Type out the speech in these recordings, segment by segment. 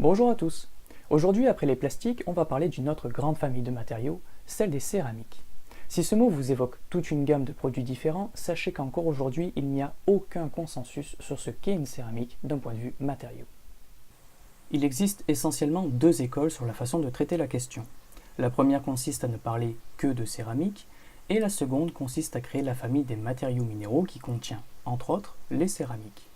Bonjour à tous. Aujourd'hui, après les plastiques, on va parler d'une autre grande famille de matériaux, celle des céramiques. Si ce mot vous évoque toute une gamme de produits différents, sachez qu'encore aujourd'hui, il n'y a aucun consensus sur ce qu'est une céramique d'un point de vue matériaux. Il existe essentiellement deux écoles sur la façon de traiter la question. La première consiste à ne parler que de céramique, et la seconde consiste à créer la famille des matériaux minéraux qui contient, entre autres, les céramiques.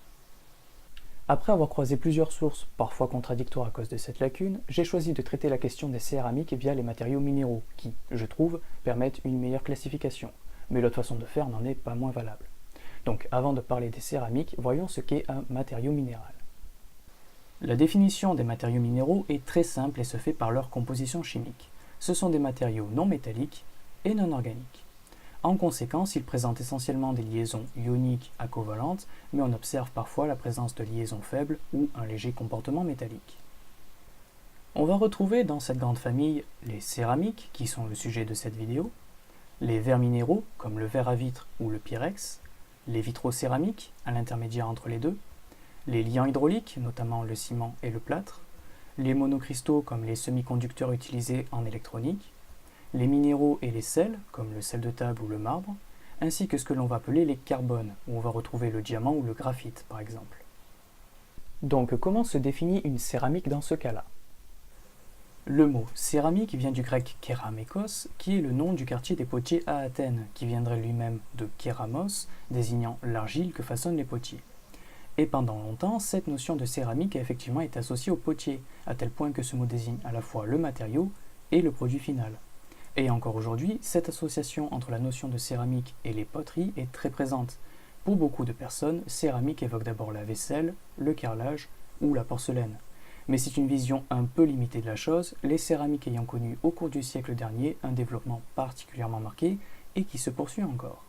Après avoir croisé plusieurs sources, parfois contradictoires à cause de cette lacune, j'ai choisi de traiter la question des céramiques via les matériaux minéraux, qui, je trouve, permettent une meilleure classification. Mais l'autre façon de faire n'en est pas moins valable. Donc, avant de parler des céramiques, voyons ce qu'est un matériau minéral. La définition des matériaux minéraux est très simple et se fait par leur composition chimique. Ce sont des matériaux non métalliques et non organiques. En conséquence, ils présentent essentiellement des liaisons ioniques à covalentes, mais on observe parfois la présence de liaisons faibles ou un léger comportement métallique. On va retrouver dans cette grande famille les céramiques, qui sont le sujet de cette vidéo, les verres minéraux, comme le verre à vitre ou le pyrex, les vitrocéramiques, à l'intermédiaire entre les deux, les liants hydrauliques, notamment le ciment et le plâtre, les monocristaux, comme les semi-conducteurs utilisés en électronique, les minéraux et les sels, comme le sel de table ou le marbre, ainsi que ce que l'on va appeler les carbones, où on va retrouver le diamant ou le graphite, par exemple. Donc, comment se définit une céramique dans ce cas-là? Le mot céramique vient du grec kéramikos, qui est le nom du quartier des potiers à Athènes, qui viendrait lui-même de kéramos, désignant l'argile que façonnent les potiers. Et pendant longtemps, cette notion de céramique a effectivement été associée au potier, à tel point que ce mot désigne à la fois le matériau et le produit final. Et encore aujourd'hui, cette association entre la notion de céramique et les poteries est très présente. Pour beaucoup de personnes, céramique évoque d'abord la vaisselle, le carrelage ou la porcelaine. Mais c'est une vision un peu limitée de la chose, les céramiques ayant connu au cours du siècle dernier un développement particulièrement marqué et qui se poursuit encore.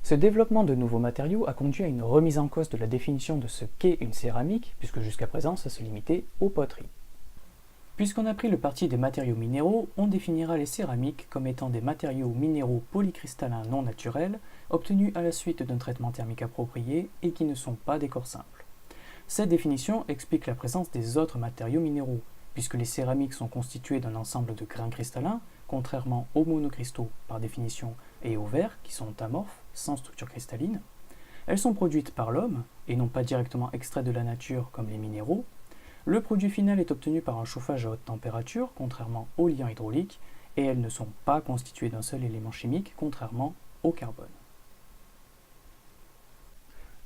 Ce développement de nouveaux matériaux a conduit à une remise en cause de la définition de ce qu'est une céramique, puisque jusqu'à présent ça se limitait aux poteries. Puisqu'on a pris le parti des matériaux minéraux, on définira les céramiques comme étant des matériaux minéraux polycristallins non naturels, obtenus à la suite d'un traitement thermique approprié et qui ne sont pas des corps simples. Cette définition explique la présence des autres matériaux minéraux, puisque les céramiques sont constituées d'un ensemble de grains cristallins, contrairement aux monocristaux par définition et aux verres, qui sont amorphes, sans structure cristalline. Elles sont produites par l'homme, et non pas directement extraites de la nature comme les minéraux. Le produit final est obtenu par un chauffage à haute température, contrairement aux liants hydrauliques, et elles ne sont pas constituées d'un seul élément chimique, contrairement au carbone.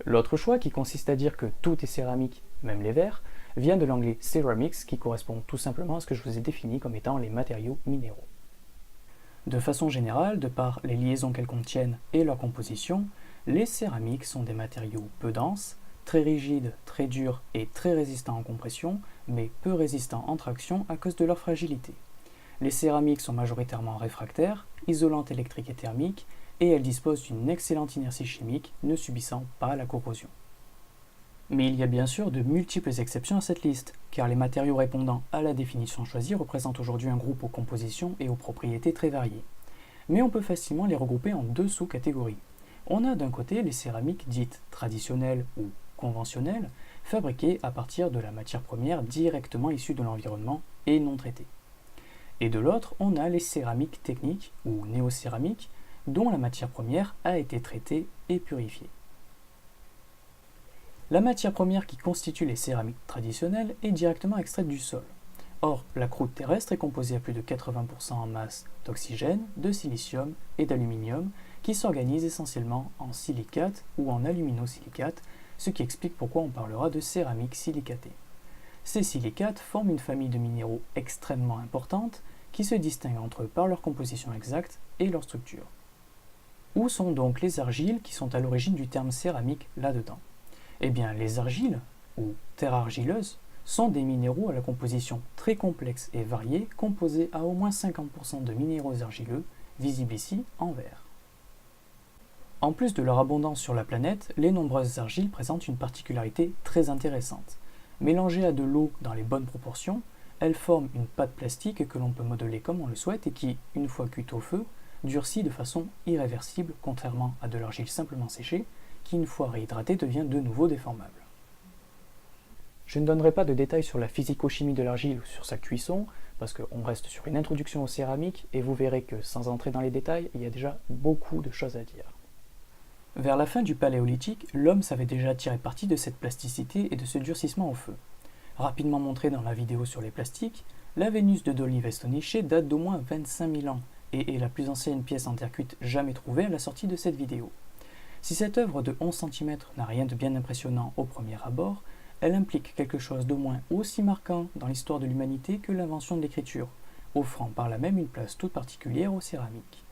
L'autre choix, qui consiste à dire que tout est céramique, même les verres, vient de l'anglais ceramics, qui correspond tout simplement à ce que je vous ai défini comme étant les matériaux minéraux. De façon générale, de par les liaisons qu'elles contiennent et leur composition, les céramiques sont des matériaux peu denses, très rigides, très durs et très résistants en compression, mais peu résistants en traction à cause de leur fragilité. Les céramiques sont majoritairement réfractaires, isolantes électriques et thermiques, et elles disposent d'une excellente inertie chimique, ne subissant pas la corrosion. Mais il y a bien sûr de multiples exceptions à cette liste, car les matériaux répondant à la définition choisie représentent aujourd'hui un groupe aux compositions et aux propriétés très variées. Mais on peut facilement les regrouper en deux sous-catégories. On a d'un côté les céramiques dites traditionnelles ou conventionnelles, fabriquées à partir de la matière première directement issue de l'environnement et non traitée. Et de l'autre, on a les céramiques techniques ou néocéramiques, dont la matière première a été traitée et purifiée. La matière première qui constitue les céramiques traditionnelles est directement extraite du sol. Or, la croûte terrestre est composée à plus de 80% en masse d'oxygène, de silicium et d'aluminium, qui s'organisent essentiellement en silicate ou en aluminosilicate, ce qui explique pourquoi on parlera de céramique silicatée. Ces silicates forment une famille de minéraux extrêmement importante qui se distinguent entre eux par leur composition exacte et leur structure. Où sont donc les argiles qui sont à l'origine du terme céramique là-dedans? Eh bien, les argiles, ou terres argileuses, sont des minéraux à la composition très complexe et variée, composés à au moins 50% de minéraux argileux, visibles ici en vert. En plus de leur abondance sur la planète, les nombreuses argiles présentent une particularité très intéressante. Mélangées à de l'eau dans les bonnes proportions, elles forment une pâte plastique que l'on peut modeler comme on le souhaite et qui, une fois cuite au feu, durcit de façon irréversible, contrairement à de l'argile simplement séchée, qui une fois réhydratée devient de nouveau déformable. Je ne donnerai pas de détails sur la physico-chimie de l'argile ou sur sa cuisson, parce qu'on reste sur une introduction aux céramiques, et vous verrez que sans entrer dans les détails, il y a déjà beaucoup de choses à dire. Vers la fin du Paléolithique, l'homme savait déjà tirer parti de cette plasticité et de ce durcissement au feu. Rapidement montré dans la vidéo sur les plastiques, la Vénus de Dolly Vestonice date d'au moins 25 000 ans, et est la plus ancienne pièce en terre cuite jamais trouvée à la sortie de cette vidéo. Si cette œuvre de 11 cm n'a rien de bien impressionnant au premier abord, elle implique quelque chose d'au moins aussi marquant dans l'histoire de l'humanité que l'invention de l'écriture, offrant par là même une place toute particulière aux céramiques.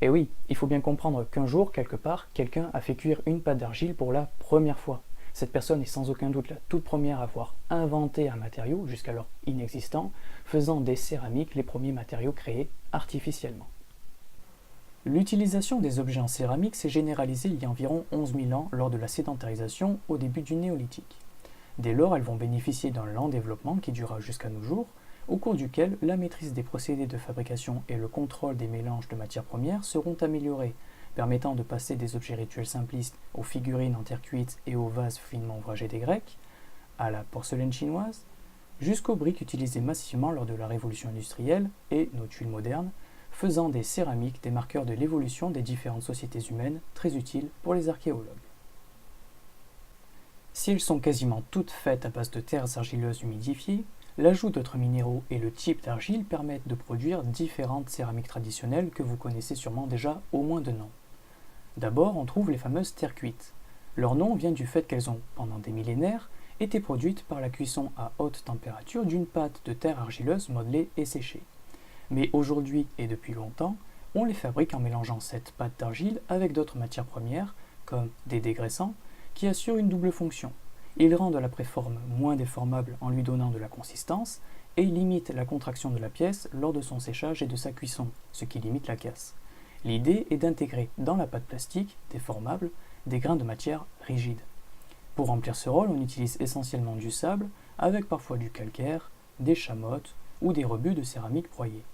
Et oui, il faut bien comprendre qu'un jour, quelque part, quelqu'un a fait cuire une pâte d'argile pour la première fois. Cette personne est sans aucun doute la toute première à avoir inventé un matériau, jusqu'alors inexistant, faisant des céramiques les premiers matériaux créés artificiellement. L'utilisation des objets en céramique s'est généralisée il y a environ 11 000 ans lors de la sédentarisation au début du néolithique. Dès lors, elles vont bénéficier d'un lent développement qui durera jusqu'à nos jours, au cours duquel la maîtrise des procédés de fabrication et le contrôle des mélanges de matières premières seront améliorés, permettant de passer des objets rituels simplistes aux figurines en terre cuite et aux vases finement ouvragés des Grecs, à la porcelaine chinoise, jusqu'aux briques utilisées massivement lors de la révolution industrielle et nos tuiles modernes, faisant des céramiques des marqueurs de l'évolution des différentes sociétés humaines, très utiles pour les archéologues. Si elles sont quasiment toutes faites à base de terres argileuses humidifiées, l'ajout d'autres minéraux et le type d'argile permettent de produire différentes céramiques traditionnelles que vous connaissez sûrement déjà au moins de nom. D'abord, on trouve les fameuses terres cuites. Leur nom vient du fait qu'elles ont, pendant des millénaires, été produites par la cuisson à haute température d'une pâte de terre argileuse modelée et séchée. Mais aujourd'hui et depuis longtemps, on les fabrique en mélangeant cette pâte d'argile avec d'autres matières premières, comme des dégraissants, qui assurent une double fonction. Ils rendent la préforme moins déformable en lui donnant de la consistance, et ils limitent la contraction de la pièce lors de son séchage et de sa cuisson, ce qui limite la casse. L'idée est d'intégrer dans la pâte plastique, déformable, des grains de matière rigide. Pour remplir ce rôle, on utilise essentiellement du sable, avec parfois du calcaire, des chamottes ou des rebuts de céramique broyés.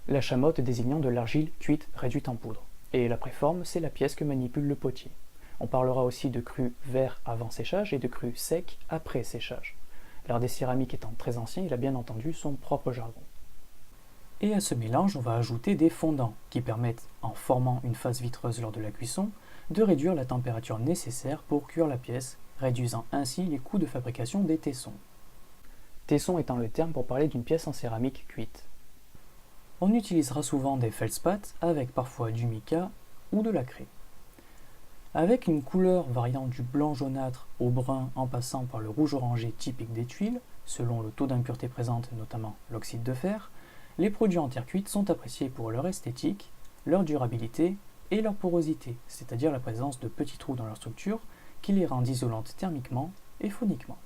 La chamotte désignant de l'argile cuite réduite en poudre, et la préforme, c'est la pièce que manipule le potier. On parlera aussi de cru vert avant séchage et de cru sec après séchage. L'art des céramiques étant très ancien, il a bien entendu son propre jargon. Et à ce mélange, on va ajouter des fondants qui permettent, en formant une phase vitreuse lors de la cuisson, de réduire la température nécessaire pour cuire la pièce, réduisant ainsi les coûts de fabrication des tessons. Tesson étant le terme pour parler d'une pièce en céramique cuite. On utilisera souvent des feldspaths avec parfois du mica ou de la craie. Avec une couleur variant du blanc jaunâtre au brun en passant par le rouge orangé typique des tuiles, selon le taux d'impureté présente, notamment l'oxyde de fer, les produits en terre cuite sont appréciés pour leur esthétique, leur durabilité et leur porosité, c'est-à-dire la présence de petits trous dans leur structure qui les rendent isolantes thermiquement et phoniquement.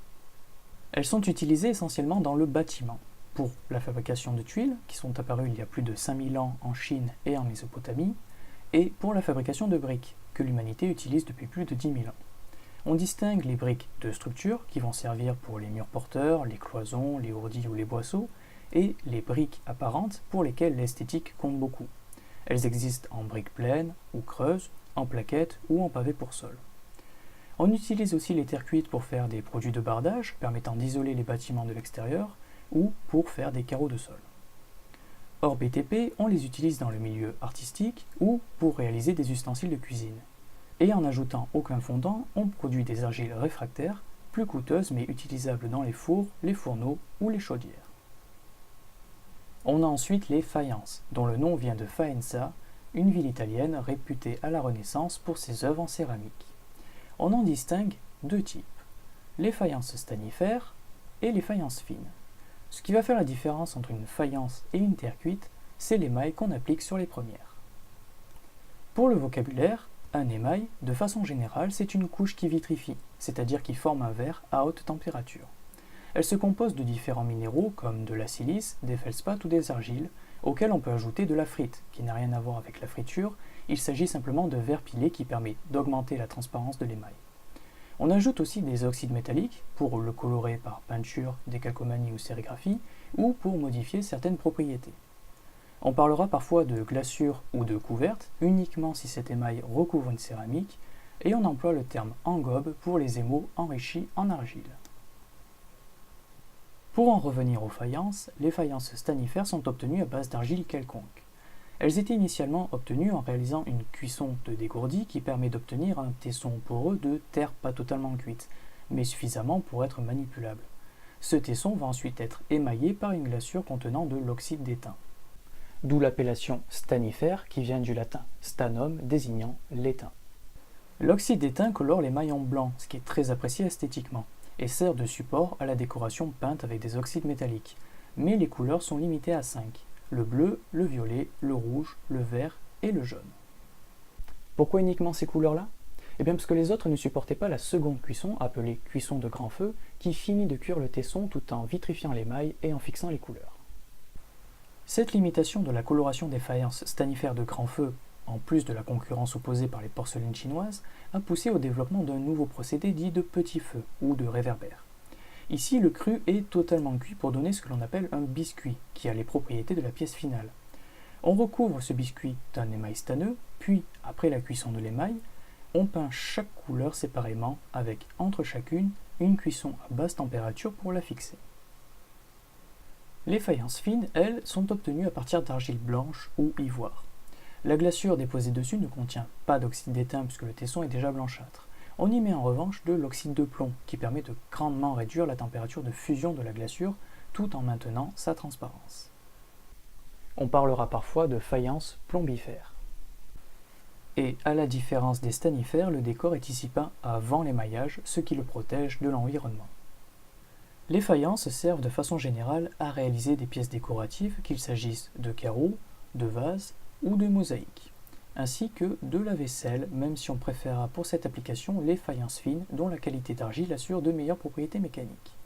Elles sont utilisées essentiellement dans le bâtiment, pour la fabrication de tuiles, qui sont apparues il y a plus de 5000 ans en Chine et en Mésopotamie, et pour la fabrication de briques, que l'humanité utilise depuis plus de 10 000 ans. On distingue les briques de structure, qui vont servir pour les murs porteurs, les cloisons, les ourdis ou les boisseaux, et les briques apparentes pour lesquelles l'esthétique compte beaucoup. Elles existent en briques pleines ou creuses, en plaquettes ou en pavés pour sol. On utilise aussi les terres cuites pour faire des produits de bardage, permettant d'isoler les bâtiments de l'extérieur, ou pour faire des carreaux de sol. Hors BTP, on les utilise dans le milieu artistique ou pour réaliser des ustensiles de cuisine. Et en n'ajoutant aucun fondant, on produit des argiles réfractaires, plus coûteuses mais utilisables dans les fours, les fourneaux ou les chaudières. On a ensuite les faïences, dont le nom vient de Faenza, une ville italienne réputée à la Renaissance pour ses œuvres en céramique. On en distingue deux types, les faïences stanifères et les faïences fines. Ce qui va faire la différence entre une faïence et une terre cuite, c'est l'émail qu'on applique sur les premières. Pour le vocabulaire, un émail, de façon générale, c'est une couche qui vitrifie, c'est-à-dire qui forme un verre à haute température. Elle se compose de différents minéraux comme de la silice, des feldspaths ou des argiles, auxquels on peut ajouter de la frite, qui n'a rien à voir avec la friture, il s'agit simplement de verre pilé qui permet d'augmenter la transparence de l'émail. On ajoute aussi des oxydes métalliques pour le colorer par peinture, décalcomanie ou sérigraphie, ou pour modifier certaines propriétés. On parlera parfois de glaçure ou de couverte, uniquement si cet émail recouvre une céramique, et on emploie le terme engobe pour les émaux enrichis en argile. Pour en revenir aux faïences, les faïences stanifères sont obtenues à base d'argile quelconque. Elles étaient initialement obtenues en réalisant une cuisson de dégourdi qui permet d'obtenir un tesson poreux de terre pas totalement cuite, mais suffisamment pour être manipulable. Ce tesson va ensuite être émaillé par une glaçure contenant de l'oxyde d'étain. D'où l'appellation stanifère qui vient du latin stanum désignant l'étain. L'oxyde d'étain colore les maillons blancs, ce qui est très apprécié esthétiquement, et sert de support à la décoration peinte avec des oxydes métalliques. Mais les couleurs sont limitées à 5, le bleu, le violet, le rouge, le vert et le jaune. Pourquoi uniquement ces couleurs-là? Eh bien parce que les autres ne supportaient pas la seconde cuisson, appelée cuisson de grand feu, qui finit de cuire le tesson tout en vitrifiant l'émail et en fixant les couleurs. Cette limitation de la coloration des faïences stanifères de grand feu, en plus de la concurrence opposée par les porcelaines chinoises, a poussé au développement d'un nouveau procédé dit de petit feu ou de réverbère. Ici, le cru est totalement cuit pour donner ce que l'on appelle un biscuit, qui a les propriétés de la pièce finale. On recouvre ce biscuit d'un émail stanneux, puis, après la cuisson de l'émail, on peint chaque couleur séparément avec, entre chacune, une cuisson à basse température pour la fixer. Les faïences fines, elles, sont obtenues à partir d'argile blanche ou ivoire. La glaçure déposée dessus ne contient pas d'oxyde d'étain puisque le tesson est déjà blanchâtre. On y met en revanche de l'oxyde de plomb qui permet de grandement réduire la température de fusion de la glaçure tout en maintenant sa transparence. On parlera parfois de faïence plombifère. Et à la différence des stanifères, le décor est ici peint avant l'émaillage, ce qui le protège de l'environnement. Les faïences servent de façon générale à réaliser des pièces décoratives, qu'il s'agisse de carreaux, de vases ou de mosaïques, ainsi que de la vaisselle, même si on préférera pour cette application les faïences fines dont la qualité d'argile assure de meilleures propriétés mécaniques.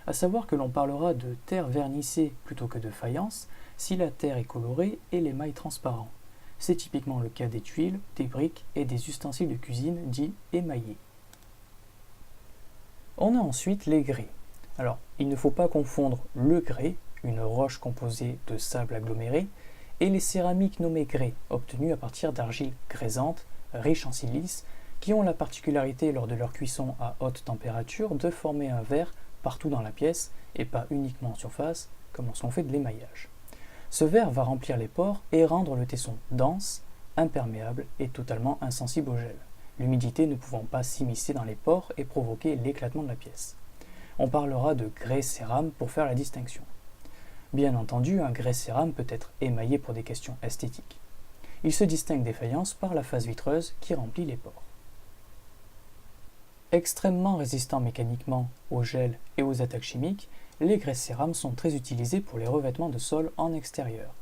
A savoir que l'on parlera de terre vernissée plutôt que de faïence si la terre est colorée et l'émail transparent. C'est typiquement le cas des tuiles, des briques et des ustensiles de cuisine dits émaillés. On a ensuite les grès. Alors, il ne faut pas confondre le grès, une roche composée de sable aggloméré, et les céramiques nommées grès, obtenues à partir d'argiles graisantes, riches en silice, qui ont la particularité lors de leur cuisson à haute température de former un verre partout dans la pièce et pas uniquement en surface, comme lorsqu'on fait de l'émaillage. Ce verre va remplir les pores et rendre le tesson dense, imperméable et totalement insensible au gel, l'humidité ne pouvant pas s'immiscer dans les pores et provoquer l'éclatement de la pièce. On parlera de grès cérame pour faire la distinction. Bien entendu, un grès cérame peut être émaillé pour des questions esthétiques. Il se distingue des faïences par la phase vitreuse qui remplit les pores. Extrêmement résistants mécaniquement au gel et aux attaques chimiques, les grès cérame sont très utilisés pour les revêtements de sol en extérieur.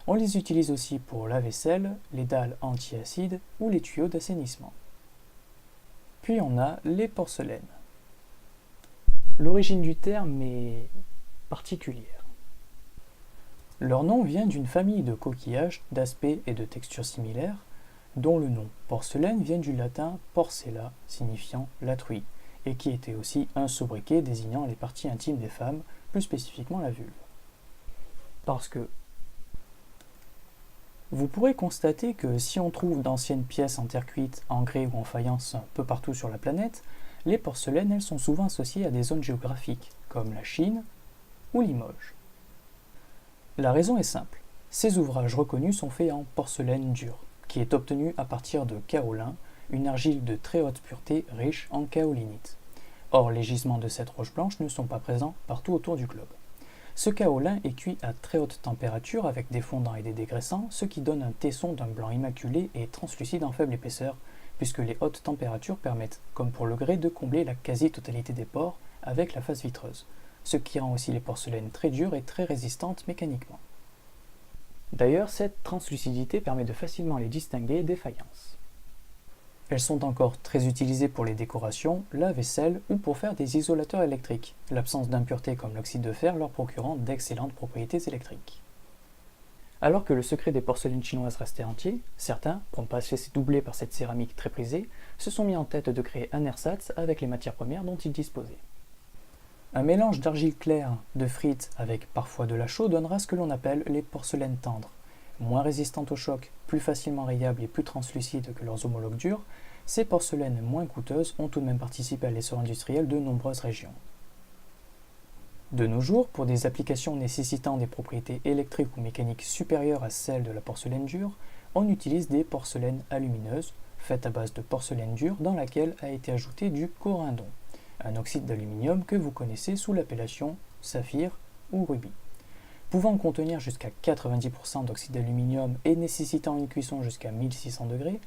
On les utilise aussi pour la vaisselle, les dalles anti-acides ou les tuyaux d'assainissement. Puis on a les porcelaines. L'origine du terme est particulière. Leur nom vient d'une famille de coquillages d'aspect et de texture similaires, dont le nom porcelaine vient du latin porcella, signifiant la truie, et qui était aussi un sobriquet désignant les parties intimes des femmes, plus spécifiquement la vulve. Parce que vous pourrez constater que si on trouve d'anciennes pièces en terre cuite, en grès ou en faïence un peu partout sur la planète, les porcelaines, elles, sont souvent associées à des zones géographiques, comme la Chine ou Limoges. La raison est simple, ces ouvrages reconnus sont faits en porcelaine dure, qui est obtenue à partir de kaolin, une argile de très haute pureté riche en kaolinite. Or, les gisements de cette roche blanche ne sont pas présents partout autour du globe. Ce kaolin est cuit à très haute température avec des fondants et des dégraissants, ce qui donne un tesson d'un blanc immaculé et translucide en faible épaisseur, puisque les hautes températures permettent, comme pour le grès, de combler la quasi-totalité des pores avec la phase vitreuse, ce qui rend aussi les porcelaines très dures et très résistantes mécaniquement. D'ailleurs, cette translucidité permet de facilement les distinguer des faïences. Elles sont encore très utilisées pour les décorations, la vaisselle ou pour faire des isolateurs électriques, l'absence d'impuretés comme l'oxyde de fer leur procurant d'excellentes propriétés électriques. Alors que le secret des porcelaines chinoises restait entier, certains, pour ne pas se laisser doubler par cette céramique très prisée, se sont mis en tête de créer un ersatz avec les matières premières dont ils disposaient. Un mélange d'argile claire, de frite avec parfois de la chaux donnera ce que l'on appelle les porcelaines tendres, moins résistantes au choc, plus facilement rayables et plus translucides que leurs homologues durs, ces porcelaines moins coûteuses ont tout de même participé à l'essor industriel de nombreuses régions. De nos jours, pour des applications nécessitant des propriétés électriques ou mécaniques supérieures à celles de la porcelaine dure, on utilise des porcelaines alumineuses, faites à base de porcelaine dure dans laquelle a été ajouté du corindon, un oxyde d'aluminium que vous connaissez sous l'appellation saphir ou rubis. Pouvant contenir jusqu'à 90% d'oxyde d'aluminium et nécessitant une cuisson jusqu'à 1600 degrés,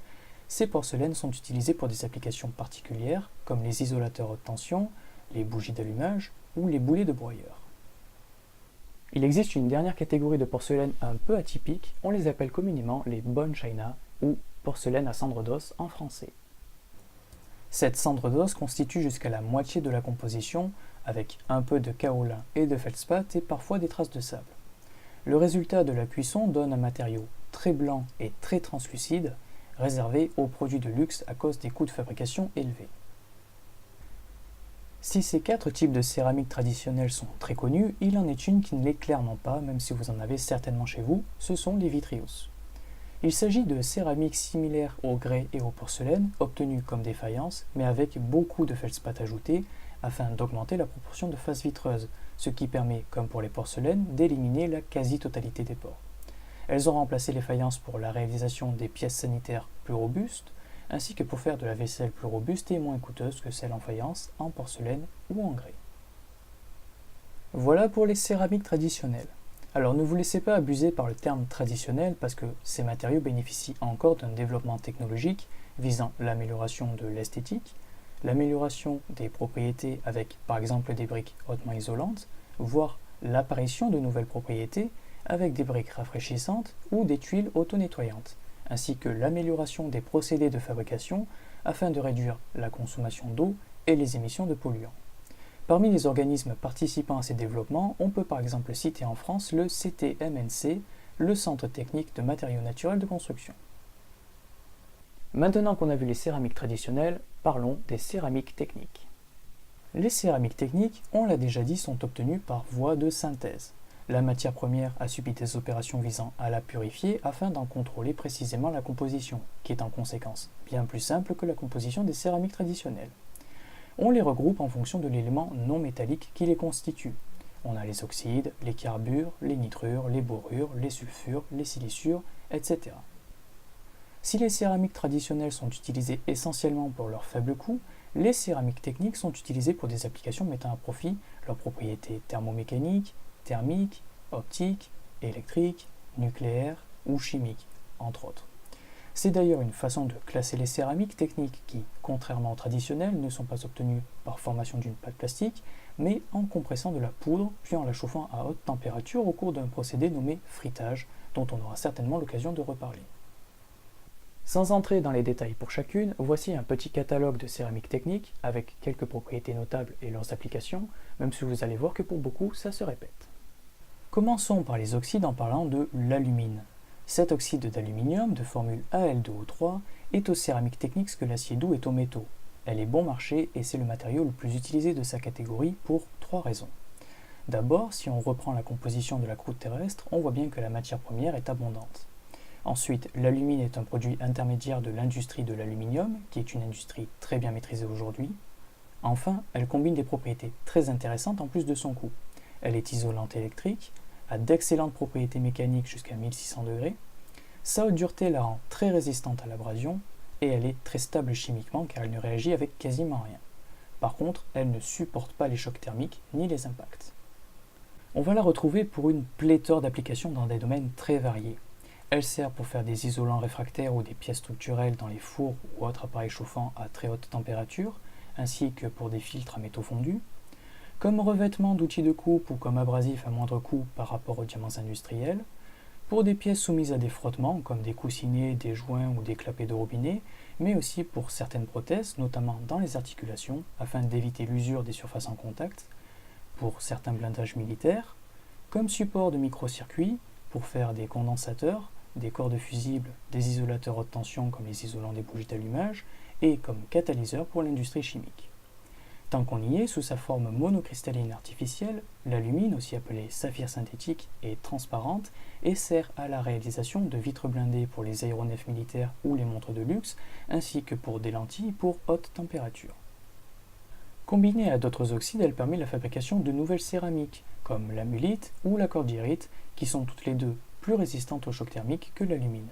ces porcelaines sont utilisées pour des applications particulières comme les isolateurs haute tension, les bougies d'allumage ou les boulets de broyeur. Il existe une dernière catégorie de porcelaine un peu atypique, on les appelle communément les bone china ou porcelaine à cendre d'os en français. Cette cendre d'os constitue jusqu'à la moitié de la composition avec un peu de kaolin et de feldspath et parfois des traces de sable. Le résultat de la cuisson donne un matériau très blanc et très translucide, réservé aux produits de luxe à cause des coûts de fabrication élevés. Si ces 4 types de céramique traditionnelles sont très connus, il en est une qui ne l'est clairement pas, même si vous en avez certainement chez vous, ce sont les vitrios. Il s'agit de céramiques similaires au grès et aux porcelaines, obtenues comme des faïences, mais avec beaucoup de feldspath ajouté, afin d'augmenter la proportion de faces vitreuses, ce qui permet, comme pour les porcelaines, d'éliminer la quasi-totalité des pores. Elles ont remplacé les faïences pour la réalisation des pièces sanitaires plus robustes, ainsi que pour faire de la vaisselle plus robuste et moins coûteuse que celle en faïence, en porcelaine ou en grès. Voilà pour les céramiques traditionnelles. Alors ne vous laissez pas abuser par le terme traditionnel parce que ces matériaux bénéficient encore d'un développement technologique visant l'amélioration de l'esthétique, l'amélioration des propriétés avec par exemple des briques hautement isolantes, voire l'apparition de nouvelles propriétés avec des briques rafraîchissantes ou des tuiles auto-nettoyantes, ainsi que l'amélioration des procédés de fabrication afin de réduire la consommation d'eau et les émissions de polluants. Parmi les organismes participant à ces développements, on peut par exemple citer en France le CTMNC, le Centre technique de matériaux naturels de construction. Maintenant qu'on a vu les céramiques traditionnelles, parlons des céramiques techniques. Les céramiques techniques, on l'a déjà dit, sont obtenues par voie de synthèse. La matière première a subi des opérations visant à la purifier afin d'en contrôler précisément la composition, qui est en conséquence bien plus simple que la composition des céramiques traditionnelles. On les regroupe en fonction de l'élément non métallique qui les constitue. On a les oxydes, les carbures, les nitrures, les borures, les sulfures, les siliciures, etc. Si les céramiques traditionnelles sont utilisées essentiellement pour leur faible coût, les céramiques techniques sont utilisées pour des applications mettant à profit leurs propriétés thermomécaniques, thermiques, optiques, électriques, nucléaires ou chimiques, entre autres. C'est d'ailleurs une façon de classer les céramiques techniques qui, contrairement aux traditionnelles, ne sont pas obtenues par formation d'une pâte plastique, mais en compressant de la poudre, puis en la chauffant à haute température au cours d'un procédé nommé fritage, dont on aura certainement l'occasion de reparler. Sans entrer dans les détails pour chacune, voici un petit catalogue de céramiques techniques, avec quelques propriétés notables et leurs applications, même si vous allez voir que pour beaucoup, ça se répète. Commençons par les oxydes en parlant de l'alumine. Cet oxyde d'aluminium de formule Al2O3 est aux céramiques techniques ce que l'acier doux est aux métaux. Elle est bon marché et c'est le matériau le plus utilisé de sa catégorie pour 3 raisons. D'abord, si on reprend la composition de la croûte terrestre, on voit bien que la matière première est abondante. Ensuite, l'alumine est un produit intermédiaire de l'industrie de l'aluminium, qui est une industrie très bien maîtrisée aujourd'hui. Enfin, elle combine des propriétés très intéressantes en plus de son coût. Elle est isolante électrique, a d'excellentes propriétés mécaniques jusqu'à 1600 degrés, sa haute dureté la rend très résistante à l'abrasion, et elle est très stable chimiquement car elle ne réagit avec quasiment rien. Par contre, elle ne supporte pas les chocs thermiques ni les impacts. On va la retrouver pour une pléthore d'applications dans des domaines très variés. Elle sert pour faire des isolants réfractaires ou des pièces structurelles dans les fours ou autres appareils chauffants à très haute température, ainsi que pour des filtres à métaux fondus, comme revêtement d'outils de coupe ou comme abrasif à moindre coût par rapport aux diamants industriels, pour des pièces soumises à des frottements comme des coussinets, des joints ou des clapets de robinet, mais aussi pour certaines prothèses, notamment dans les articulations, afin d'éviter l'usure des surfaces en contact, pour certains blindages militaires, comme support de microcircuits, pour faire des condensateurs, des cordes fusibles, des isolateurs haute tension comme les isolants des bougies d'allumage, et comme catalyseur pour l'industrie chimique. Tant qu'on y est, sous sa forme monocristalline artificielle, l'alumine, aussi appelée saphir synthétique, est transparente et sert à la réalisation de vitres blindées pour les aéronefs militaires ou les montres de luxe, ainsi que pour des lentilles pour haute température. Combinée à d'autres oxydes, elle permet la fabrication de nouvelles céramiques, comme la mullite ou la cordierite, qui sont toutes les deux plus résistantes au choc thermique que l'alumine.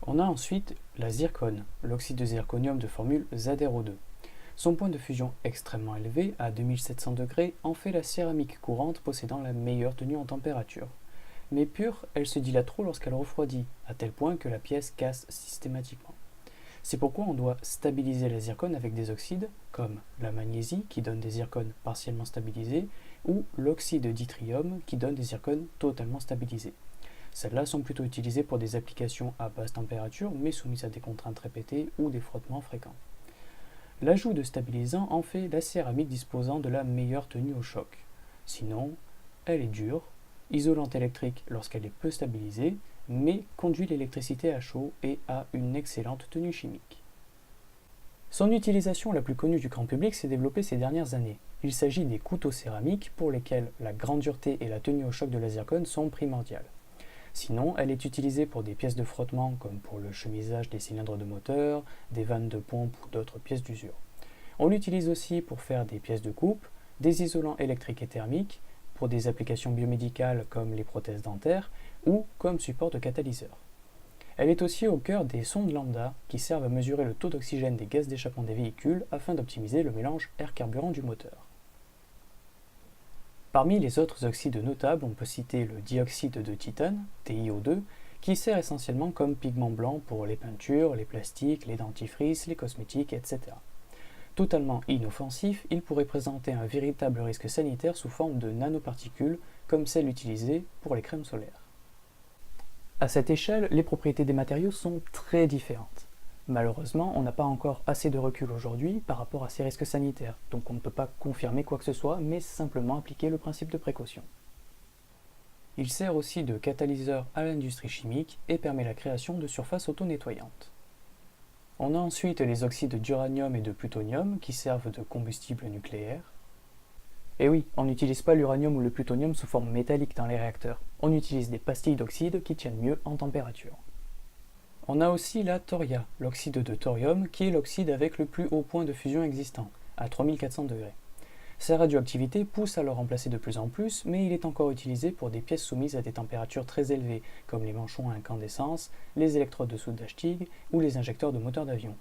On a ensuite la zircone, l'oxyde de zirconium de formule ZrO2. Son point de fusion extrêmement élevé, à 2700 degrés, en fait la céramique courante possédant la meilleure tenue en température. Mais pure, elle se dilate trop lorsqu'elle refroidit, à tel point que la pièce casse systématiquement. C'est pourquoi on doit stabiliser la zircone avec des oxydes, comme la magnésie qui donne des zircones partiellement stabilisés, ou l'oxyde d'yttrium qui donne des zircones totalement stabilisés. Celles-là sont plutôt utilisées pour des applications à basse température, mais soumises à des contraintes répétées ou des frottements fréquents. L'ajout de stabilisants en fait la céramique disposant de la meilleure tenue au choc. Sinon, elle est dure, isolante électrique lorsqu'elle est peu stabilisée, mais conduit l'électricité à chaud et a une excellente tenue chimique. Son utilisation la plus connue du grand public s'est développée ces dernières années. Il s'agit des couteaux céramiques pour lesquels la grande dureté et la tenue au choc de la zircone sont primordiales. Sinon, elle est utilisée pour des pièces de frottement comme pour le chemisage des cylindres de moteur, des vannes de pompe ou d'autres pièces d'usure. On l'utilise aussi pour faire des pièces de coupe, des isolants électriques et thermiques, pour des applications biomédicales comme les prothèses dentaires ou comme support de catalyseur. Elle est aussi au cœur des sondes lambda qui servent à mesurer le taux d'oxygène des gaz d'échappement des véhicules afin d'optimiser le mélange air-carburant du moteur. Parmi les autres oxydes notables, on peut citer le dioxyde de titane, TiO2, qui sert essentiellement comme pigment blanc pour les peintures, les plastiques, les dentifrices, les cosmétiques, etc. Totalement inoffensif, il pourrait présenter un véritable risque sanitaire sous forme de nanoparticules, comme celles utilisées pour les crèmes solaires. À cette échelle, les propriétés des matériaux sont très différentes. Malheureusement, on n'a pas encore assez de recul aujourd'hui par rapport à ces risques sanitaires, donc on ne peut pas confirmer quoi que ce soit, mais simplement appliquer le principe de précaution. Il sert aussi de catalyseur à l'industrie chimique et permet la création de surfaces auto-nettoyantes. On a ensuite les oxydes d'uranium et de plutonium qui servent de combustible nucléaire. Et oui, on n'utilise pas l'uranium ou le plutonium sous forme métallique dans les réacteurs, on utilise des pastilles d'oxyde qui tiennent mieux en température. On a aussi la thoria, l'oxyde de thorium, qui est l'oxyde avec le plus haut point de fusion existant, à 3400 degrés. Sa radioactivité pousse à le remplacer de plus en plus, mais il est encore utilisé pour des pièces soumises à des températures très élevées, comme les manchons à incandescence, les électrodes de soudage TIG ou les injecteurs de moteurs d'avion.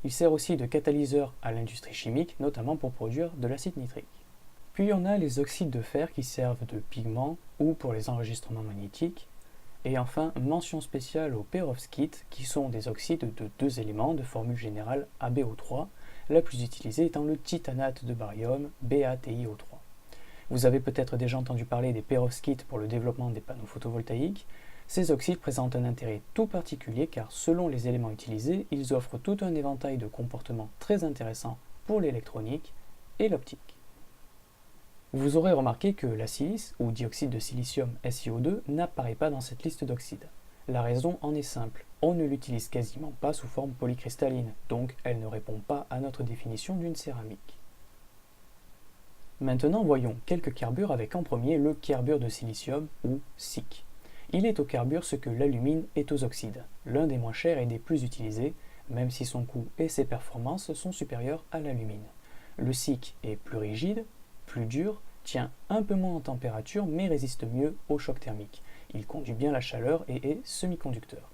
Il sert aussi de catalyseur à l'industrie chimique, notamment pour produire de l'acide nitrique. Puis on a les oxydes de fer qui servent de pigments ou pour les enregistrements magnétiques. Et enfin, mention spéciale aux perovskites, qui sont des oxydes de deux éléments de formule générale AbO3, la plus utilisée étant le titanate de barium, BaTiO3. Vous avez peut-être déjà entendu parler des perovskites pour le développement des panneaux photovoltaïques. Ces oxydes présentent un intérêt tout particulier car selon les éléments utilisés, ils offrent tout un éventail de comportements très intéressants pour l'électronique et l'optique. Vous aurez remarqué que la silice, ou dioxyde de silicium SiO2, n'apparaît pas dans cette liste d'oxydes. La raison en est simple, on ne l'utilise quasiment pas sous forme polycristalline, donc elle ne répond pas à notre définition d'une céramique. Maintenant voyons quelques carbures avec en premier le carbure de silicium, ou SiC. Il est au carbure ce que l'alumine est aux oxydes, l'un des moins chers et des plus utilisés, même si son coût et ses performances sont supérieurs à l'alumine. Le SiC est plus rigide, plus dur, tient un peu moins en température mais résiste mieux au choc thermique. Il conduit bien la chaleur et est semi-conducteur.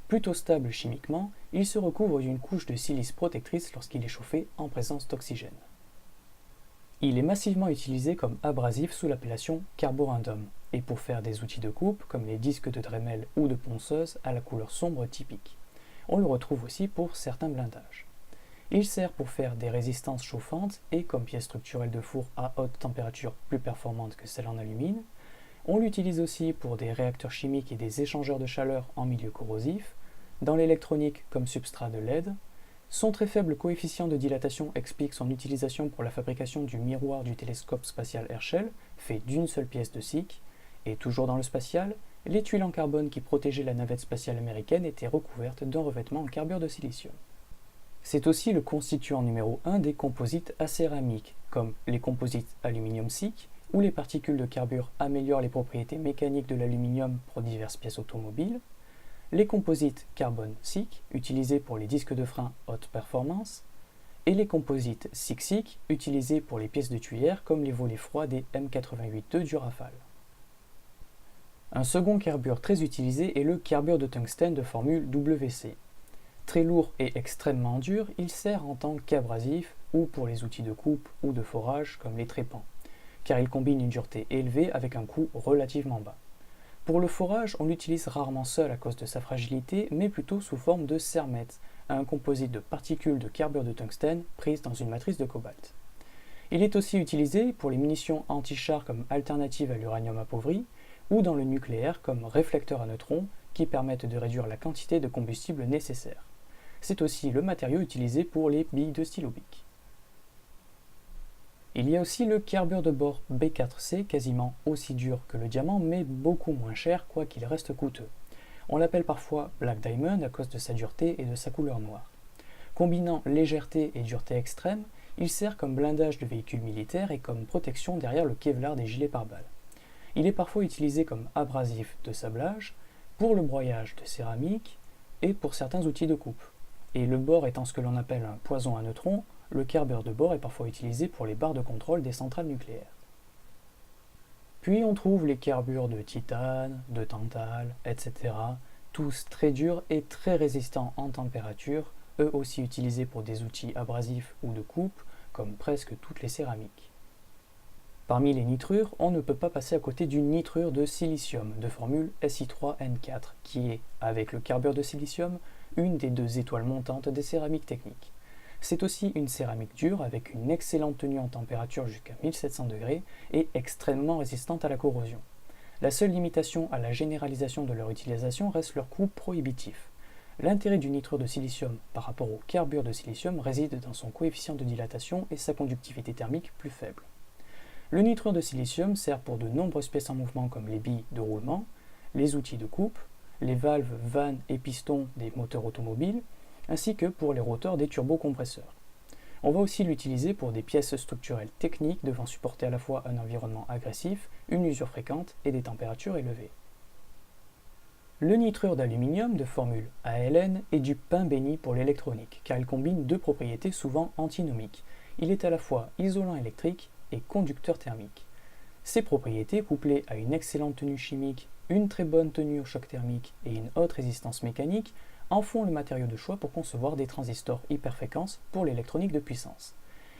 Plutôt stable chimiquement, il se recouvre d'une couche de silice protectrice lorsqu'il est chauffé en présence d'oxygène. Il est massivement utilisé comme abrasif sous l'appellation carborundum et pour faire des outils de coupe comme les disques de Dremel ou de ponceuse à la couleur sombre typique. On le retrouve aussi pour certains blindages. Il sert pour faire des résistances chauffantes et comme pièce structurelle de four à haute température plus performante que celle en alumine. On l'utilise aussi pour des réacteurs chimiques et des échangeurs de chaleur en milieu corrosif, dans l'électronique comme substrat de LED. Son très faible coefficient de dilatation explique son utilisation pour la fabrication du miroir du télescope spatial Herschel, fait d'une seule pièce de SiC, et toujours dans le spatial, les tuiles en carbone qui protégeaient la navette spatiale américaine étaient recouvertes d'un revêtement en carbure de silicium. C'est aussi le constituant numéro 1 des composites acéramiques, comme les composites aluminium-SiC, où les particules de carbure améliorent les propriétés mécaniques de l'aluminium pour diverses pièces automobiles, les composites carbone-SiC, utilisés pour les disques de frein haute performance, et les composites SiC-SiC, utilisés pour les pièces de tuyère comme les volets froids des M88-2 du Rafale. Un second carbure très utilisé est le carbure de tungstène de formule WC. Très lourd et extrêmement dur, il sert en tant qu'abrasif ou pour les outils de coupe ou de forage comme les trépans, car il combine une dureté élevée avec un coût relativement bas. Pour le forage, on l'utilise rarement seul à cause de sa fragilité, mais plutôt sous forme de cermètre, un composite de particules de carbure de tungstène prises dans une matrice de cobalt. Il est aussi utilisé pour les munitions anti-char comme alternative à l'uranium appauvri, ou dans le nucléaire comme réflecteur à neutrons qui permettent de réduire la quantité de combustible nécessaire. C'est aussi le matériau utilisé pour les billes de stylo bic. Il y a aussi le carbure de bore B4C, quasiment aussi dur que le diamant, mais beaucoup moins cher, quoiqu'il reste coûteux. On l'appelle parfois Black Diamond à cause de sa dureté et de sa couleur noire. Combinant légèreté et dureté extrême, il sert comme blindage de véhicules militaires et comme protection derrière le Kevlar des gilets pare-balles. Il est parfois utilisé comme abrasif de sablage, pour le broyage de céramique et pour certains outils de coupe. Et le bore étant ce que l'on appelle un poison à neutrons, le carbure de bore est parfois utilisé pour les barres de contrôle des centrales nucléaires. Puis on trouve les carbures de titane, de tantale, etc., tous très durs et très résistants en température, eux aussi utilisés pour des outils abrasifs ou de coupe, comme presque toutes les céramiques. Parmi les nitrures, on ne peut pas passer à côté d'une nitrure de silicium de formule Si3N4, qui est, avec le carbure de silicium, une des deux étoiles montantes des céramiques techniques. C'est aussi une céramique dure avec une excellente tenue en température jusqu'à 1700 degrés et extrêmement résistante à la corrosion. La seule limitation à la généralisation de leur utilisation reste leur coût prohibitif. L'intérêt du nitrure de silicium par rapport au carbure de silicium réside dans son coefficient de dilatation et sa conductivité thermique plus faible. Le nitrure de silicium sert pour de nombreuses pièces en mouvement comme les billes de roulement, les outils de coupe, les valves, vannes et pistons des moteurs automobiles, ainsi que pour les rotors des turbocompresseurs. On va aussi l'utiliser pour des pièces structurelles techniques devant supporter à la fois un environnement agressif, une usure fréquente et des températures élevées. Le nitrure d'aluminium de formule ALN est du pain béni pour l'électronique, car il combine deux propriétés souvent antinomiques. Il est à la fois isolant électrique et conducteur thermique. Ces propriétés, couplées à une excellente tenue chimique, une très bonne tenue au choc thermique et une haute résistance mécanique, en font le matériau de choix pour concevoir des transistors hyperfréquences pour l'électronique de puissance.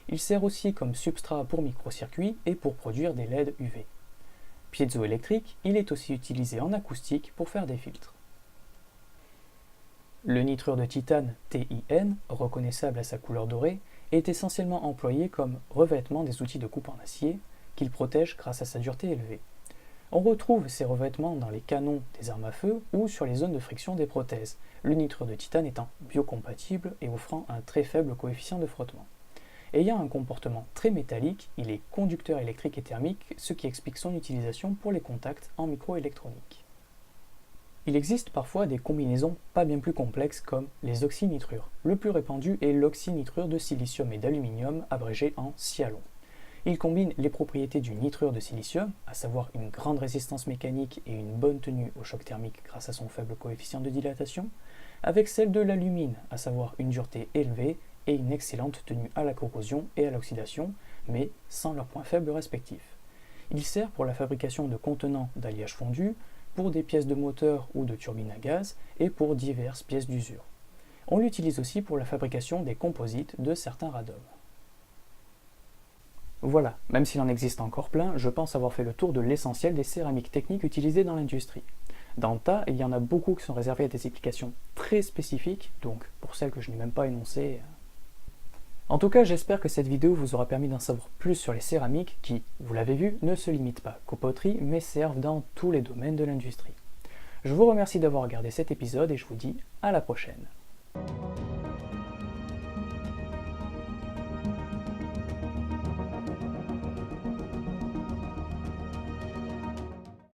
Il sert aussi comme substrat pour microcircuits et pour produire des LED UV. Piézoélectrique, il est aussi utilisé en acoustique pour faire des filtres. Le nitrure de titane TiN, reconnaissable à sa couleur dorée, est essentiellement employé comme revêtement des outils de coupe en acier, qu'il protège grâce à sa dureté élevée. On retrouve ces revêtements dans les canons des armes à feu ou sur les zones de friction des prothèses, le nitrure de titane étant biocompatible et offrant un très faible coefficient de frottement. Ayant un comportement très métallique, il est conducteur électrique et thermique, ce qui explique son utilisation pour les contacts en microélectronique. Il existe parfois des combinaisons pas bien plus complexes comme les oxynitrures. Le plus répandu est l'oxynitrure de silicium et d'aluminium, abrégé en Sialon. Il combine les propriétés du nitrure de silicium, à savoir une grande résistance mécanique et une bonne tenue au choc thermique grâce à son faible coefficient de dilatation, avec celle de l'alumine, à savoir une dureté élevée et une excellente tenue à la corrosion et à l'oxydation, mais sans leurs points faibles respectifs. Il sert pour la fabrication de contenants d'alliage fondu, pour des pièces de moteur ou de turbine à gaz et pour diverses pièces d'usure. On l'utilise aussi pour la fabrication des composites de certains radômes. Voilà, même s'il en existe encore plein, je pense avoir fait le tour de l'essentiel des céramiques techniques utilisées dans l'industrie. Dans le tas, il y en a beaucoup qui sont réservées à des applications très spécifiques, donc pour celles que je n'ai même pas énoncées. En tout cas, j'espère que cette vidéo vous aura permis d'en savoir plus sur les céramiques qui, vous l'avez vu, ne se limitent pas qu'aux poteries, mais servent dans tous les domaines de l'industrie. Je vous remercie d'avoir regardé cet épisode et je vous dis à la prochaine.